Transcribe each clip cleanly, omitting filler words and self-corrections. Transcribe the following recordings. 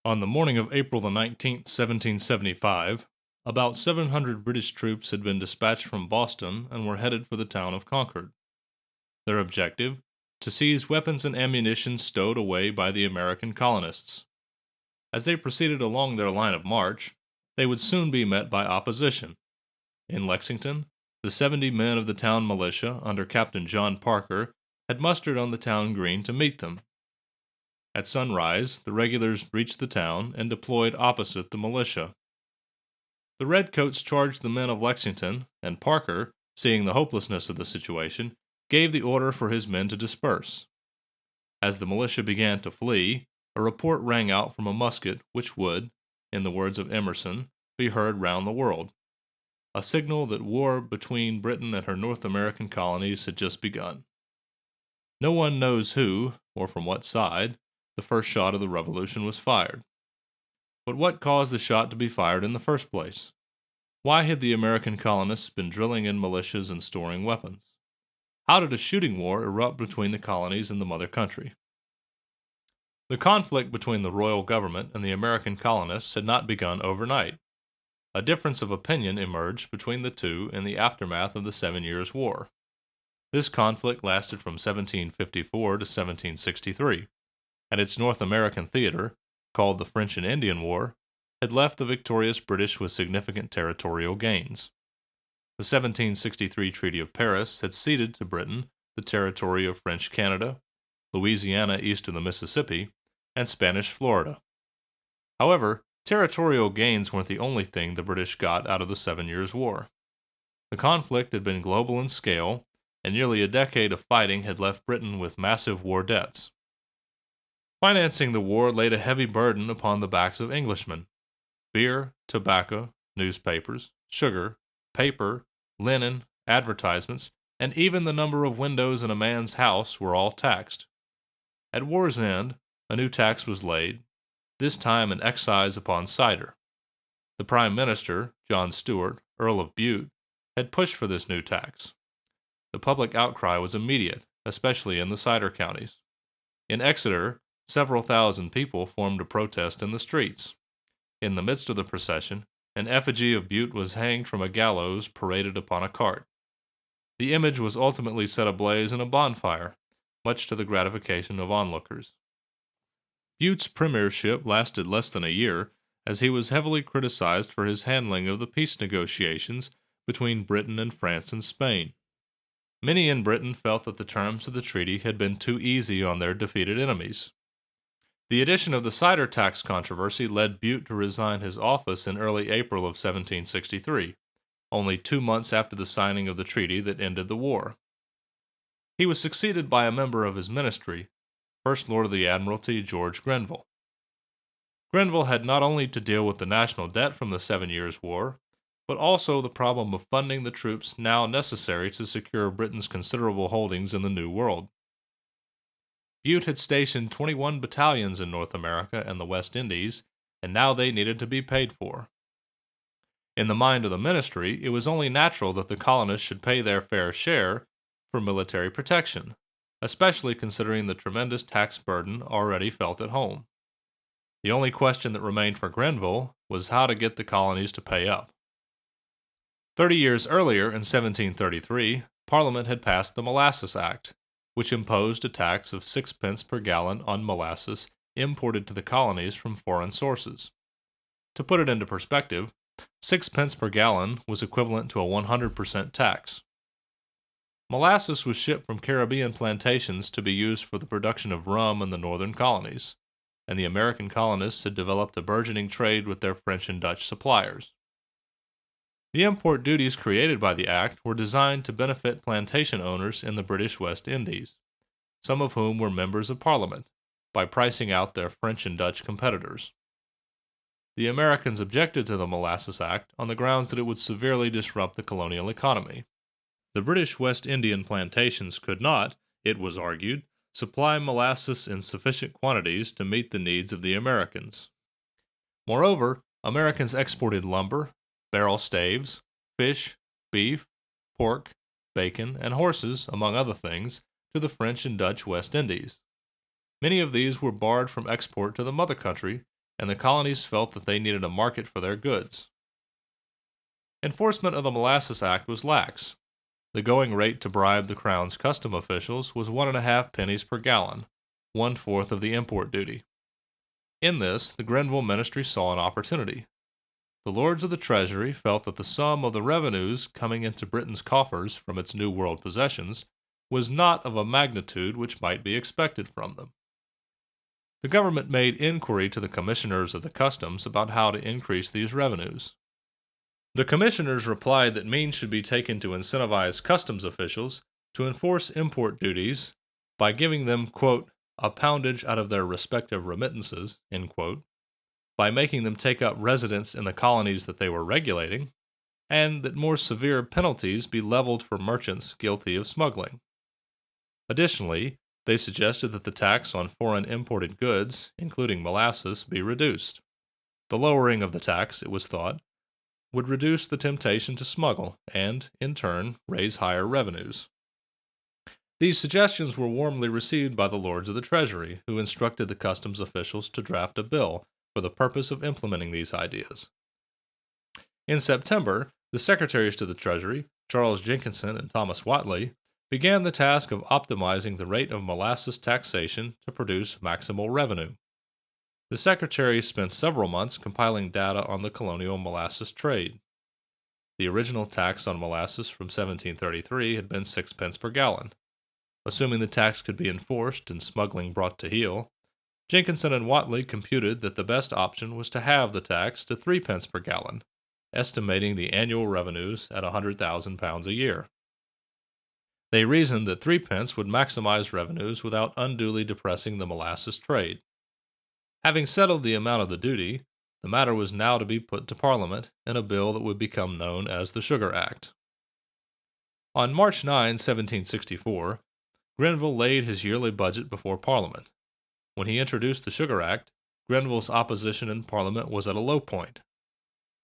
On the morning of April the 19th, 1775, about 700 British troops had been dispatched from Boston and were headed for the town of Concord. Their objective: to seize weapons and ammunition stowed away by the American colonists. As they proceeded along their line of march, they would soon be met by opposition. In Lexington, the 70 men of the town militia, under Captain John Parker, had mustered on the town green to meet them. At sunrise, the regulars reached the town and deployed opposite the militia. The redcoats charged the men of Lexington, and Parker, seeing the hopelessness of the situation, gave the order for his men to disperse. As the militia began to flee, a report rang out from a musket which would, in the words of Emerson, be heard round the world. A signal that war between Britain and her North American colonies had just begun. No one knows who, or from what side, the first shot of the Revolution was fired. But what caused the shot to be fired in the first place? Why had the American colonists been drilling in militias and storing weapons? How did a shooting war erupt between the colonies and the mother country? The conflict between the royal government and the American colonists had not begun overnight. A difference of opinion emerged between the two in the aftermath of the 7 Years' War. This conflict lasted from 1754 to 1763, and its North American theater, called the French and Indian War, had left the victorious British with significant territorial gains. The 1763 Treaty of Paris had ceded to Britain the territory of French Canada, Louisiana east of the Mississippi, and Spanish Florida. However, territorial gains weren't the only thing the British got out of the 7 Years' War. The conflict had been global in scale, and nearly a decade of fighting had left Britain with massive war debts. Financing the war laid a heavy burden upon the backs of Englishmen. Beer, tobacco, newspapers, sugar, paper, linen, advertisements, and even the number of windows in a man's house were all taxed. At war's end, a new tax was laid, this time an excise upon cider. The Prime Minister, John Stuart, Earl of Bute, had pushed for this new tax. The public outcry was immediate, especially in the cider counties. In Exeter, several thousand people formed a protest in the streets. In the midst of the procession, an effigy of Bute was hanged from a gallows paraded upon a cart. The image was ultimately set ablaze in a bonfire, much to the gratification of onlookers. Bute's premiership lasted less than a year, as he was heavily criticized for his handling of the peace negotiations between Britain and France and Spain. Many in Britain felt that the terms of the treaty had been too easy on their defeated enemies. The addition of the cider tax controversy led Bute to resign his office in early April of 1763, only 2 months after the signing of the treaty that ended the war. He was succeeded by a member of his ministry, First Lord of the Admiralty George Grenville. Grenville had not only to deal with the national debt from the 7 Years' War, but also the problem of funding the troops now necessary to secure Britain's considerable holdings in the New World. Bute had stationed 21 battalions in North America and the West Indies, and now they needed to be paid for. In the mind of the ministry, it was only natural that the colonists should pay their fair share for military protection, especially considering the tremendous tax burden already felt at home. The only question that remained for Grenville was how to get the colonies to pay up. 30 years earlier, in 1733, Parliament had passed the Molasses Act, which imposed a tax of 6 pence per gallon on molasses imported to the colonies from foreign sources. To put it into perspective, 6 pence per gallon was equivalent to a 100% tax. Molasses was shipped from Caribbean plantations to be used for the production of rum in the northern colonies, and the American colonists had developed a burgeoning trade with their French and Dutch suppliers. The import duties created by the act were designed to benefit plantation owners in the British West Indies, some of whom were members of Parliament, by pricing out their French and Dutch competitors. The Americans objected to the Molasses Act on the grounds that it would severely disrupt the colonial economy. The British West Indian plantations could not, it was argued, supply molasses in sufficient quantities to meet the needs of the Americans. Moreover, Americans exported lumber, barrel staves, fish, beef, pork, bacon, and horses, among other things, to the French and Dutch West Indies. Many of these were barred from export to the mother country, and the colonies felt that they needed a market for their goods. Enforcement of the Molasses Act was lax. The going rate to bribe the Crown's custom officials was 1.5 pennies per gallon, 1/4 of the import duty. In this, the Grenville ministry saw an opportunity. The Lords of the Treasury felt that the sum of the revenues coming into Britain's coffers from its New World possessions was not of a magnitude which might be expected from them. The government made inquiry to the commissioners of the customs about how to increase these revenues. The commissioners replied that means should be taken to incentivize customs officials to enforce import duties by giving them, quote, a poundage out of their respective remittances, end quote, by making them take up residence in the colonies that they were regulating, and that more severe penalties be leveled for merchants guilty of smuggling. Additionally, they suggested that the tax on foreign imported goods, including molasses, be reduced. The lowering of the tax, it was thought, would reduce the temptation to smuggle and, in turn, raise higher revenues. These suggestions were warmly received by the Lords of the Treasury, who instructed the customs officials to draft a bill for the purpose of implementing these ideas. In September, the secretaries to the Treasury, Charles Jenkinson and Thomas Whately, began the task of optimizing the rate of molasses taxation to produce maximal revenue. The secretaries spent several months compiling data on the colonial molasses trade. The original tax on molasses from 1733 had been 6 pence per gallon. Assuming the tax could be enforced and smuggling brought to heel, Jenkinson and Whately computed that the best option was to halve the tax to 3 pence per gallon, estimating the annual revenues at £100,000 a year. They reasoned that 3 pence would maximize revenues without unduly depressing the molasses trade. Having settled the amount of the duty, the matter was now to be put to Parliament in a bill that would become known as the Sugar Act. On March 9, 1764, Grenville laid his yearly budget before Parliament. When he introduced the Sugar Act, Grenville's opposition in Parliament was at a low point.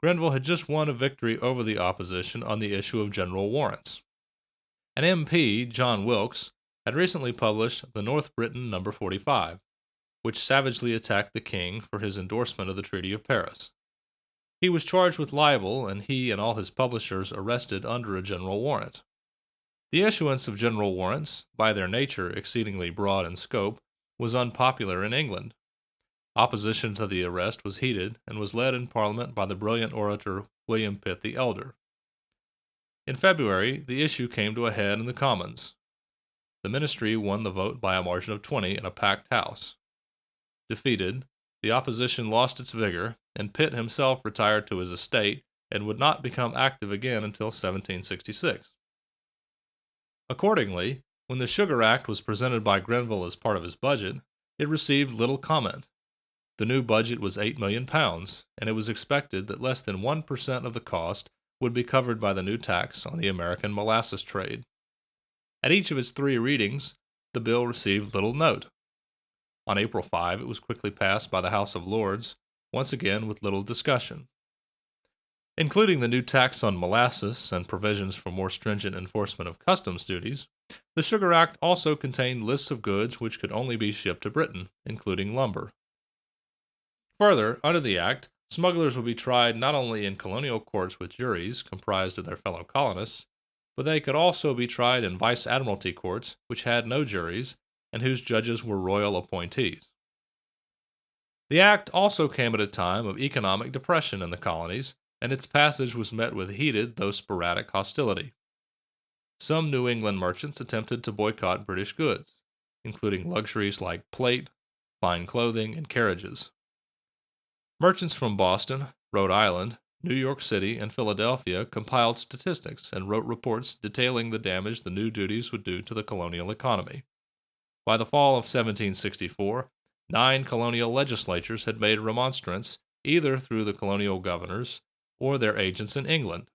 Grenville had just won a victory over the opposition on the issue of general warrants. An MP, John Wilkes, had recently published the North Briton No. 45, which savagely attacked the king for his endorsement of the Treaty of Paris. He was charged with libel, and he and all his publishers arrested under a general warrant. The issuance of general warrants, by their nature exceedingly broad in scope, was unpopular in England. Opposition to the arrest was heated, and was led in Parliament by the brilliant orator William Pitt the Elder. In February, the issue came to a head in the Commons. The ministry won the vote by a margin of 20 in a packed House. Defeated, the opposition lost its vigor, and Pitt himself retired to his estate and would not become active again until 1766. Accordingly, when the Sugar Act was presented by Grenville as part of his budget, it received little comment. The new budget was £8,000,000, and it was expected that less than 1% of the cost would be covered by the new tax on the American molasses trade. At each of its 3 readings, the bill received little note. On April 5, it was quickly passed by the House of Lords, once again with little discussion. Including the new tax on molasses and provisions for more stringent enforcement of customs duties, the Sugar Act also contained lists of goods which could only be shipped to Britain, including lumber. Further, under the Act, smugglers would be tried not only in colonial courts with juries comprised of their fellow colonists, but they could also be tried in vice admiralty courts which had no juries and whose judges were royal appointees. The Act also came at a time of economic depression in the colonies, and its passage was met with heated though sporadic hostility. Some New England merchants attempted to boycott British goods, including luxuries like plate, fine clothing, and carriages. Merchants from Boston, Rhode Island, New York City, and Philadelphia compiled statistics and wrote reports detailing the damage the new duties would do to the colonial economy. By the fall of 1764, 9 colonial legislatures had made remonstrance either through the colonial governors or their agents in England.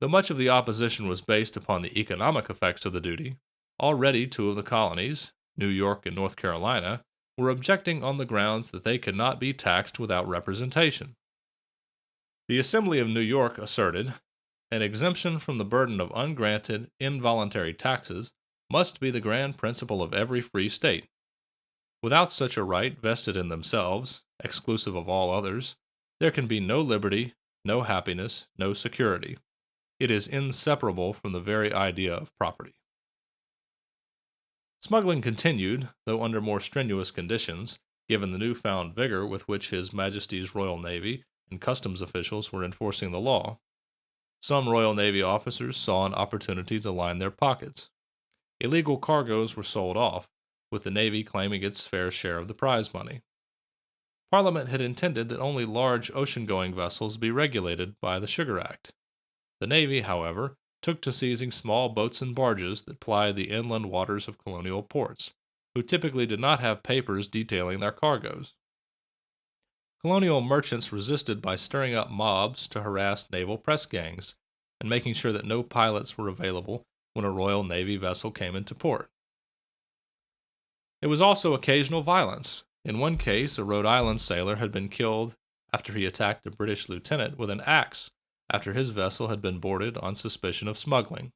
Though much of the opposition was based upon the economic effects of the duty, already 2 of the colonies, New York and North Carolina, were objecting on the grounds that they could not be taxed without representation. The Assembly of New York asserted, an exemption from the burden of ungranted, involuntary taxes must be the grand principle of every free state. Without such a right vested in themselves, exclusive of all others, there can be no liberty, no happiness, no security. It is inseparable from the very idea of property. Smuggling continued, though under more strenuous conditions, given the newfound vigor with which His Majesty's Royal Navy and customs officials were enforcing the law. Some Royal Navy officers saw an opportunity to line their pockets. Illegal cargoes were sold off, with the Navy claiming its fair share of the prize money. Parliament had intended that only large ocean-going vessels be regulated by the Sugar Act. The Navy, however, took to seizing small boats and barges that plied the inland waters of colonial ports, who typically did not have papers detailing their cargoes. Colonial merchants resisted by stirring up mobs to harass naval press gangs and making sure that no pilots were available when a Royal Navy vessel came into port. There was also occasional violence. In one case, a Rhode Island sailor had been killed after he attacked a British lieutenant with an axe after his vessel had been boarded on suspicion of smuggling.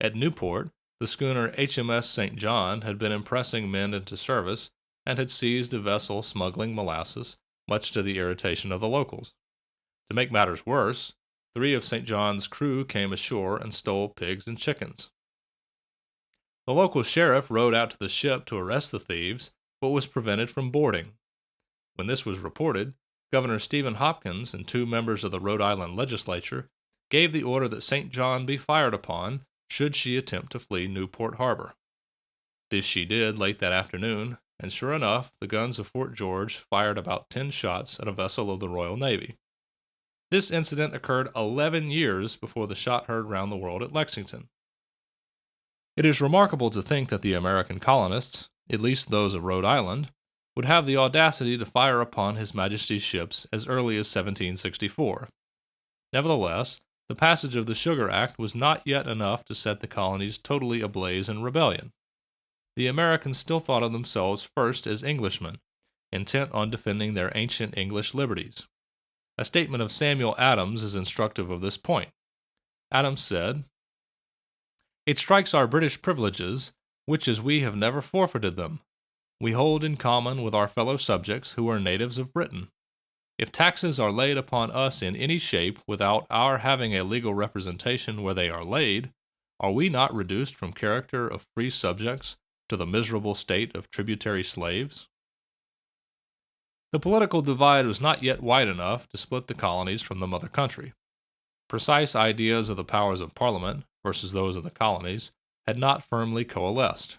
At Newport, the schooner HMS St. John had been impressing men into service and had seized a vessel smuggling molasses, much to the irritation of the locals. To make matters worse, 3 of St. John's crew came ashore and stole pigs and chickens. The local sheriff rode out to the ship to arrest the thieves, but was prevented from boarding. When this was reported, Governor Stephen Hopkins and 2 members of the Rhode Island legislature gave the order that St. John be fired upon should she attempt to flee Newport Harbor. This she did late that afternoon, and sure enough, the guns of Fort George fired about 10 shots at a vessel of the Royal Navy. This incident occurred 11 years before the shot heard round the world at Lexington. It is remarkable to think that the American colonists, at least those of Rhode Island, would have the audacity to fire upon His Majesty's ships as early as 1764. Nevertheless, the passage of the Sugar Act was not yet enough to set the colonies totally ablaze in rebellion. The Americans still thought of themselves first as Englishmen, intent on defending their ancient English liberties. A statement of Samuel Adams is instructive of this point. Adams said, "It strikes our British privileges, which as we have never forfeited them, we hold in common with our fellow subjects who are natives of Britain. If taxes are laid upon us in any shape without our having a legal representation where they are laid, are we not reduced from character of free subjects to the miserable state of tributary slaves?" The political divide was not yet wide enough to split the colonies from the mother country. Precise ideas of the powers of Parliament versus those of the colonies had not firmly coalesced.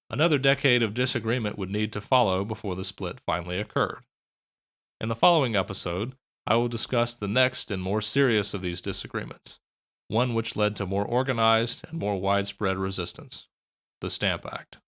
Another decade of disagreement would need to follow before the split finally occurred. In the following episode, I will discuss the next and more serious of these disagreements, one which led to more organized and more widespread resistance, the Stamp Act.